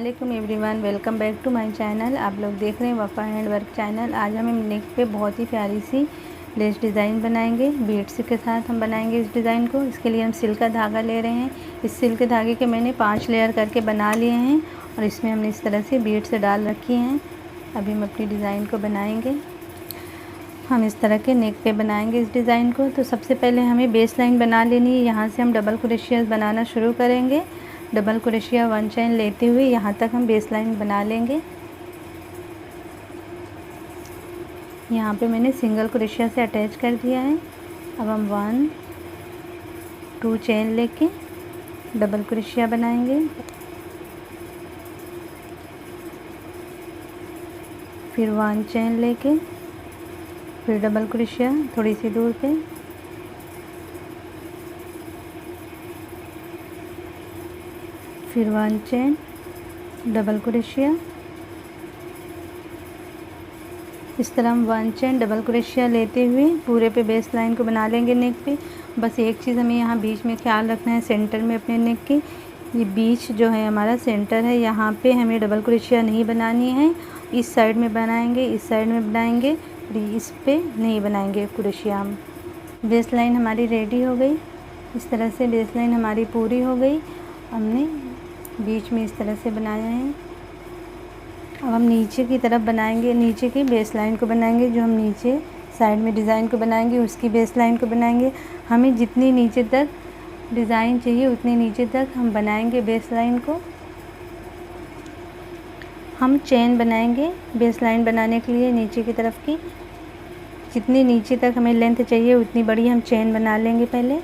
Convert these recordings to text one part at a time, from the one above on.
अस्सलामुअलैकुम everyone, welcome back to my channel. आप लोग देख रहे हैं वफ़ा हैंड वर्क चैनल। आज हम नेक पे बहुत ही प्यारी सी लेस डिज़ाइन बनाएंगे। बीड्स के साथ हम बनाएंगे इस डिज़ाइन को। इसके लिए हम सिल्क का धागा ले रहे हैं। इस सिल्क के धागे के मैंने 5 लेयर करके बना लिए हैं और इसमें हमने इस तरह से बीड्स डाल रखी हैं। अभी हम अपनी डिज़ाइन को बनाएंगे। हम इस तरह के नेक पे बनाएंगे इस डिज़ाइन को। तो सबसे पहले हमें बेस लाइन बना लेनी है। यहाँ से हम डबल क्रोशिया बनाना शुरू करेंगे। डबल क्रोशिया 1 चेन लेते हुए यहाँ तक हम बेस लाइन बना लेंगे। यहाँ पे मैंने सिंगल क्रोशिया से अटैच कर दिया है। अब हम 1 2 चेन लेके डबल क्रोशिया बनाएंगे। फिर 1 चेन लेके फिर डबल क्रोशिया थोड़ी सी दूर पे, फिर 1 चेन डबल क्रोशिया। इस तरह हम 1 चेन डबल क्रोशिया लेते हुए पूरे पे बेस लाइन को बना लेंगे नेक पे। बस एक चीज़ हमें यहाँ बीच में ख्याल रखना है, सेंटर में अपने नेक के ये बीच जो है हमारा सेंटर है, यहाँ पे हमें डबल क्रोशिया नहीं बनानी है। इस साइड में बनाएंगे, इस साइड में बनाएंगे, इस पे नहीं बनाएंगे क्रोशिया हम। बेस लाइन हमारी रेडी हो गई। इस तरह से बेस लाइन हमारी पूरी हो गई। हमने बीच में इस तरह से बनाया है। अब हम नीचे की तरफ बनाएंगे, नीचे की बेस लाइन को बनाएंगे। जो हम नीचे साइड में डिज़ाइन को बनाएंगे उसकी बेस लाइन को बनाएंगे। हमें जितनी नीचे तक डिज़ाइन चाहिए उतनी नीचे तक हम बनाएंगे बेस लाइन को। हम चेन बनाएंगे बेस लाइन बनाने के लिए नीचे की तरफ की। जितनी नीचे तक हमें लेंथ चाहिए उतनी बड़ी हम चेन बना लेंगे। पहले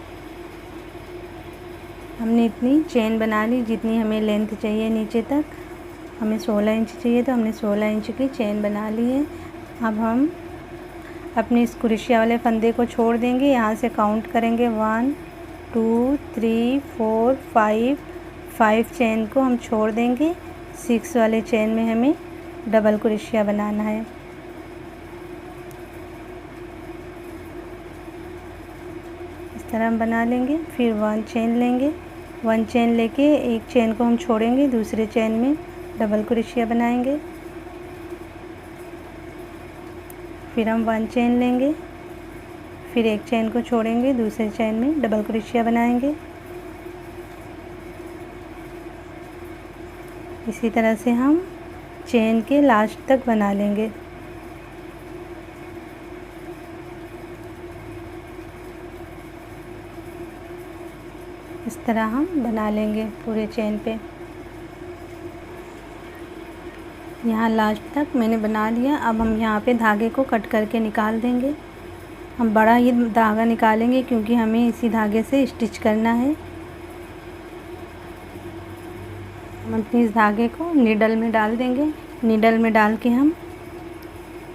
हमने इतनी चेन बना ली जितनी हमें लेंथ चाहिए नीचे तक। हमें 16 इंच चाहिए तो हमने 16 इंच की चेन बना ली है। अब हम अपने इस क्रोशिया वाले फंदे को छोड़ देंगे। यहाँ से काउंट करेंगे 1 2 3 4 5 चेन को हम छोड़ देंगे। 6 वाले चेन में हमें डबल क्रोशिया बनाना है। इस तरह हम बना लेंगे। फिर 1 चेन लेंगे, 1 चेन लेके एक चेन को हम छोड़ेंगे, दूसरे चेन में डबल क्रोशिया बनाएंगे। फिर हम 1 चेन लेंगे, फिर एक चेन को छोड़ेंगे, दूसरे चेन में डबल क्रोशिया बनाएंगे। इसी तरह से हम चेन के लास्ट तक बना लेंगे। इस तरह हम बना लेंगे पूरे चेन पे। यहाँ लास्ट तक मैंने बना लिया। अब हम यहाँ पे धागे को कट करके निकाल देंगे। हम बड़ा ही धागा निकालेंगे क्योंकि हमें इसी धागे से स्टिच करना है। हम अपने इस धागे को नीडल में डाल देंगे। नीडल में डाल के हम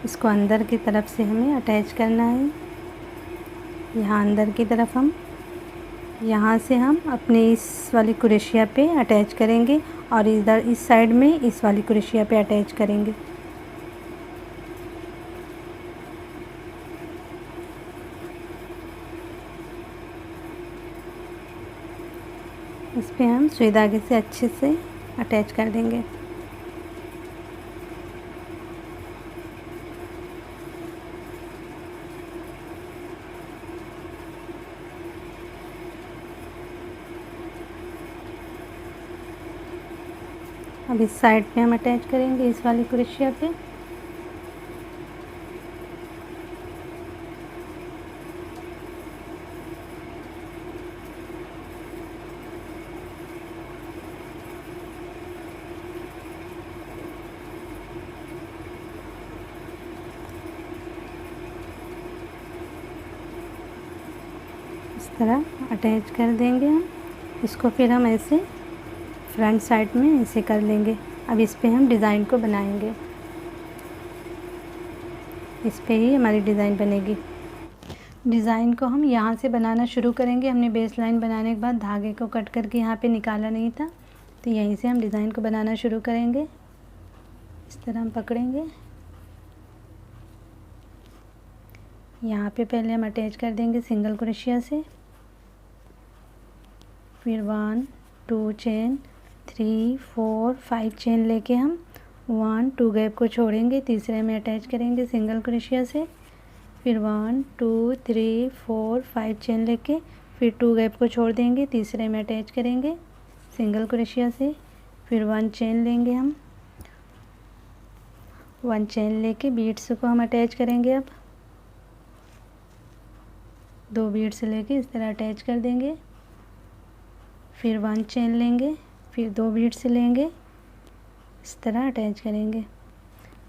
इसको अंदर की तरफ से हमें अटैच करना है। यहाँ अंदर की तरफ हम यहाँ से हम अपने इस वाली क्रोशिया पे अटैच करेंगे और इधर इस साइड में इस वाली क्रोशिया पे अटैच करेंगे। इस पे हम सुई धागे से अच्छे से अटैच कर देंगे। अब इस साइड पे हम अटैच करेंगे इस वाली क्रोशिया पे। इस तरह अटैच कर देंगे हम इसको। फिर हम ऐसे फ्रंट साइड में ऐसे कर लेंगे। अब इस पे हम डिज़ाइन को बनाएंगे। इस पे ही हमारी डिज़ाइन बनेगी। डिज़ाइन को हम यहाँ से बनाना शुरू करेंगे। हमने बेस लाइन बनाने के बाद धागे को कट करके यहाँ पे निकाला नहीं था, तो यहीं से हम डिज़ाइन को बनाना शुरू करेंगे। इस तरह हम पकड़ेंगे। यहाँ पे पहले हम अटैच कर देंगे सिंगल क्रोशिया से। फिर 1 2 चेन 3 4 5 चेन लेके हम 1 2 गैप को छोड़ेंगे, तीसरे में अटैच करेंगे सिंगल क्रोशिया से। फिर 1 2 3 4 5 चेन लेके फिर 2 गैप को छोड़ देंगे, तीसरे में अटैच करेंगे सिंगल क्रोशिया से। फिर 1 चेन लेंगे हम, 1 चेन लेके बीड्स को हम अटैच करेंगे। अब 2 बीड्स लेके इस तरह अटैच कर देंगे। फिर 1 चेन लेंगे, फिर 2 बीड्स लेंगे, इस तरह अटैच करेंगे।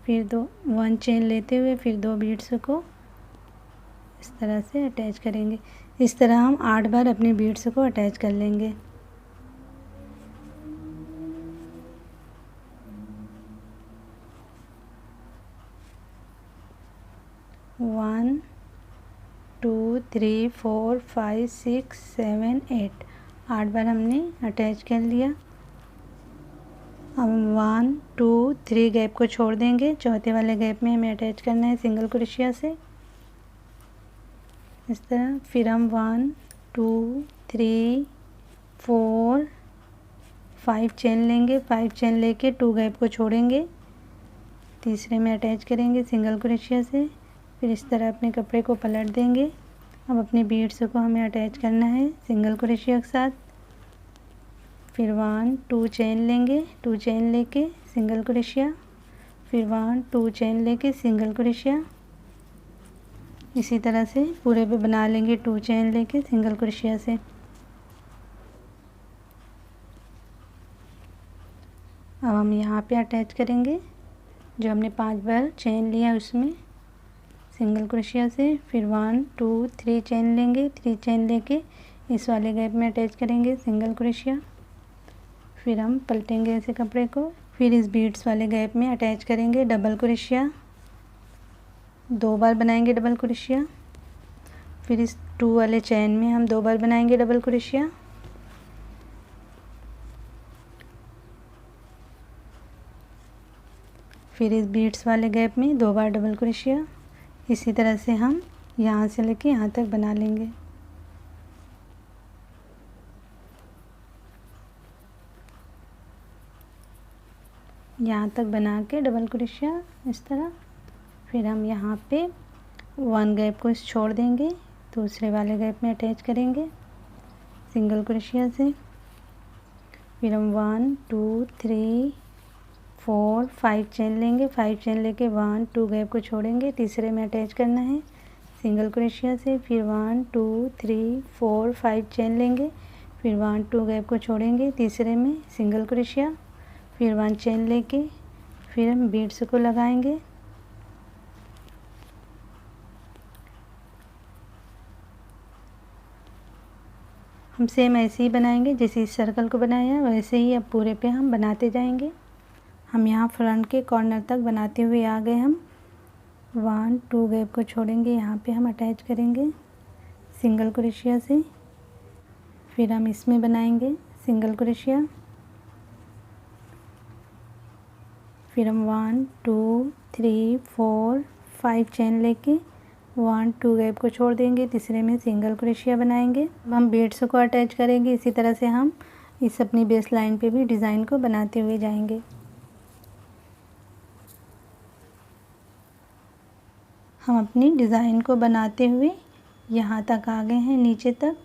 फिर 1 चेन लेते हुए फिर 2 बीड्स को इस तरह से अटैच करेंगे। इस तरह हम 8 बार अपने बीड्स को अटैच कर लेंगे। वन 2 3 4 5 6 7 8 8 बार हमने अटैच कर लिया। अब 1 2 3 गैप को छोड़ देंगे, चौथे वाले गैप में हमें अटैच करना है सिंगल क्रोशिया से इस तरह। फिर हम 1 2 3 4 5 चेन लेंगे, 5 चेन लेके 2 गैप को छोड़ेंगे, तीसरे में अटैच करेंगे सिंगल क्रोशिया से। फिर इस तरह अपने कपड़े को पलट देंगे। अब अपने बीड्स को हमें अटैच करना है सिंगल क्रोशिया के साथ। फिर 1 2 चेन लेंगे, 2 चेन लेके सिंगल क्रोशिया, फिर 1 2 चेन लेके सिंगल क्रोशिया। इसी तरह से पूरे पे बना लेंगे 2 चेन लेके सिंगल क्रोशिया से। अब हम यहाँ पे अटैच करेंगे जो हमने 5 बार चेन लिया उसमें सिंगल क्रोशिया से। फिर 1 2 3 चेन लेंगे, 3 चेन लेके इस वाले गैप में अटैच करेंगे सिंगल क्रोशिया। फिर हम पलटेंगे ऐसे कपड़े को, फिर इस बीड्स वाले गैप में अटैच करेंगे डबल क्रोशिया, 2 बार बनाएंगे डबल क्रोशिया। फिर इस 2 वाले चेन में हम 2 बार बनाएंगे डबल क्रोशिया। फिर इस बीड्स वाले गैप में 2 बार डबल क्रोशिया। इसी तरह से हम यहाँ से लेके यहाँ तक बना लेंगे। यहाँ तक बना के डबल क्रोशिया इस तरह। फिर हम यहाँ पे 1 गैप को छोड़ देंगे, दूसरे वाले गैप में अटैच करेंगे सिंगल क्रोशिया से। फिर हम 1 2 3 4 5 चेन लेंगे, 5 चेन लेके 1 2 गैप को छोड़ेंगे, तीसरे में अटैच करना है सिंगल क्रोशिया से। फिर 1 2 3 4 5 चेन लेंगे, फिर 1 2 गैप को छोड़ेंगे, तीसरे में सिंगल क्रोशिया। फिर 1 चेन लेके फिर हम बीड्स को लगाएंगे। हम सेम ऐसे ही बनाएंगे जैसे इस सर्कल को बनाया, वैसे ही अब पूरे पे हम बनाते जाएंगे। हम यहाँ फ्रंट के कॉर्नर तक बनाते हुए आ गए। हम 1 2 गैप को छोड़ेंगे, यहाँ पे हम अटैच करेंगे सिंगल क्रोशिया से। फिर हम इसमें बनाएंगे सिंगल क्रोशिया। फिर हम 1 2 3 4 5 चेन लेके 1 2 गैप को छोड़ देंगे, तीसरे में सिंगल क्रोशिया बनाएंगे। अब हम बीड्स को अटैच करेंगे। इसी तरह से हम इस अपनी बेस लाइन पे भी डिज़ाइन को बनाते हुए जाएंगे। हम अपनी डिज़ाइन को बनाते हुए यहाँ तक आ गए हैं, नीचे तक।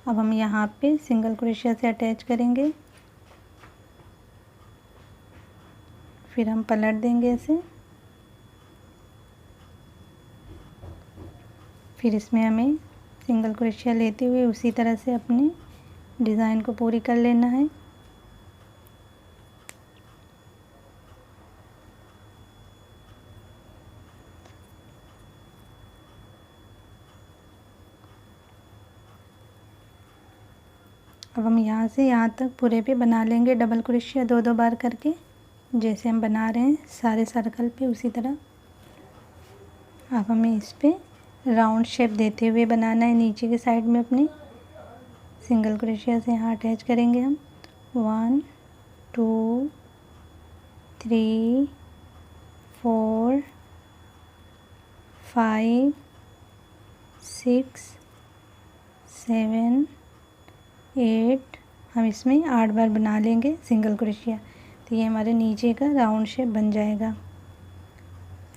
अब हम यहाँ पे सिंगल क्रोशिया से अटैच करेंगे, फिर हम पलट देंगे ऐसे। फिर इसमें हमें सिंगल क्रोशिया लेते हुए उसी तरह से अपनी डिज़ाइन को पूरी कर लेना है। अब हम यहाँ से यहाँ तक पूरे पे बना लेंगे डबल क्रोशिया 2 बार करके, जैसे हम बना रहे हैं सारे सर्कल पे उसी तरह। अब हमें इस पे राउंड शेप देते हुए बनाना है। नीचे के साइड में अपने सिंगल क्रोशिया से यहाँ अटैच करेंगे हम 1 2 3 4 5 6 7 8 हम इसमें 8 बार बना लेंगे सिंगल क्रोशिया। तो ये हमारे नीचे का राउंड शेप बन जाएगा।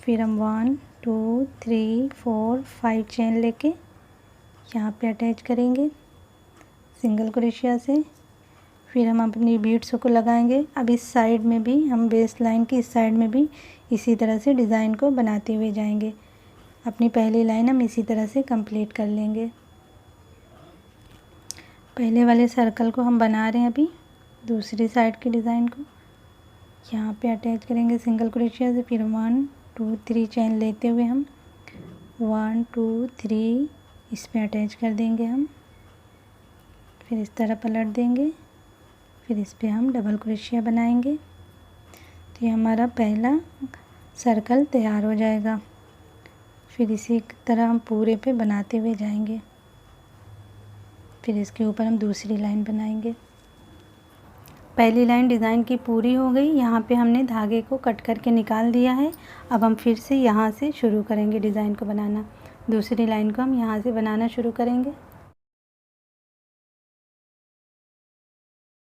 फिर हम 1 2 3 4 5 चेन लेके यहाँ पे अटैच करेंगे सिंगल क्रोशिया से। फिर हम अपनी बीड्स को लगाएंगे। अब इस साइड में भी हम बेस लाइन की इस साइड में भी इसी तरह से डिज़ाइन को बनाते हुए जाएंगे। अपनी पहली लाइन हम इसी तरह से कंप्लीट कर लेंगे। पहले वाले सर्कल को हम बना रहे हैं अभी दूसरी साइड की डिज़ाइन को। यहाँ पे अटैच करेंगे सिंगल क्रोशिया से। फिर 1 2 3 चेन लेते हुए हम 1 2 3 इस पे अटैच कर देंगे हम। फिर इस तरह पलट देंगे। फिर इस पे हम डबल क्रोशिया बनाएंगे। तो ये हमारा पहला सर्कल तैयार हो जाएगा। फिर इसी तरह हम पूरे पे बनाते हुए जाएंगे। फिर इसके ऊपर हम दूसरी लाइन बनाएंगे। पहली लाइन डिज़ाइन की पूरी हो गई। यहाँ पे हमने धागे को कट करके निकाल दिया है। अब हम फिर से यहाँ से शुरू करेंगे डिज़ाइन को बनाना। दूसरी लाइन को हम यहाँ से बनाना शुरू करेंगे।